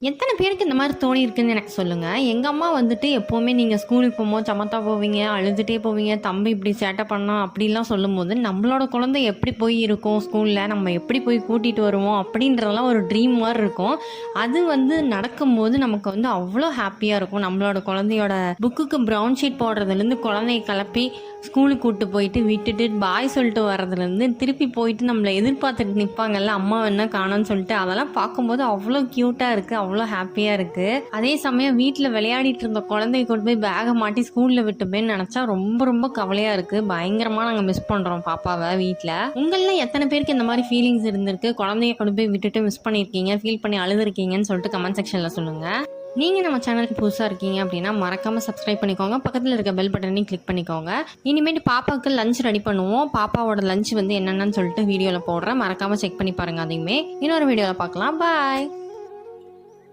எத்தனை பேருக்கு இந்த மாதிரி தோணியிருக்குன்னு எனக்கு சொல்லுங்கள். எங்கள் அம்மா வந்துட்டு எப்போவுமே நீங்கள் ஸ்கூலுக்கு போகும்போது சமத்தா போவீங்க, அழுதுகிட்டே போவீங்க, தம்பி இப்படி சேட்டை பண்ணான் அப்படிலாம் சொல்லும்போது நம்மளோட குழந்தை எப்படி போய் இருக்கும் ஸ்கூலில், நம்ம எப்படி போய் கூட்டிகிட்டு வருவோம் அப்படின்றதெல்லாம் ஒரு ட்ரீம் மாதிரி இருக்கும். அது நடக்கும்போது நமக்கு அவ்வளோ ஹாப்பியாக இருக்கும். நம்மளோட குழந்தையோட புக்குக்கு ப்ரௌன் ஷீட் போடுறதுலேருந்து குழந்தைய கிளப்பி ஸ்கூலுக்கு கூப்பிட்டு போயிட்டு விட்டுட்டு பாய் சொல்லிட்டு வர்றதுலேருந்து திருப்பி போயிட்டு நம்மளை எதிர்பார்த்துட்டு நிற்பாங்கல்ல அம்மா என்ன காணோன்னு சொல்லிட்டு, அதெல்லாம் பார்க்கும்போது அவ்வளோ க்யூட்டாக இருக்குது, அவ்வளோ ஹாப்பியாக இருக்குது. அதே சமயம் வீட்டில் விளையாடிட்டு இருந்த குழந்தைய கொண்டு போய் பேகை மாட்டி ஸ்கூலில் விட்டுப்பேன்னு நினச்சா ரொம்ப ரொம்ப கவலையாக இருக்குது. பயங்கரமாக நாங்கள் மிஸ் பண்ணுறோம் பாப்பாவை வீட்டில். உங்களில் எத்தனை பேருக்கு இந்த மாதிரி ஃபீலிங்ஸ் இருந்திருக்கு? குழந்தைய கொண்டு போய் விட்டுட்டு மிஸ் பண்ணியிருக்கீங்க, ஃபீல் பண்ணி அழுதுருக்கீங்கன்னு சொல்லிட்டு கமெண்ட் செக்ஷனில் சொல்லுங்கள். நீங்கள் நம்ம சேனலுக்கு புதுசாக இருக்கீங்க அப்படின்னா மறக்காமல் சப்ஸ்கிரைப் பண்ணிக்கோங்க. பக்கத்தில் இருக்க பெல் பட்டனையும் கிளிக் பண்ணிக்கோங்க. இனிமேட்டு பாப்பாவுக்கு லஞ்ச் ரெடி பண்ணுவோம். பாப்பாவோட லஞ்ச் என்னென்னு சொல்லிட்டு வீடியோவில் போடுறேன். மறக்காமல் செக் பண்ணி பாருங்கள். அதையுமே இன்னொரு வீடியோவில் பார்க்கலாம். பாய்.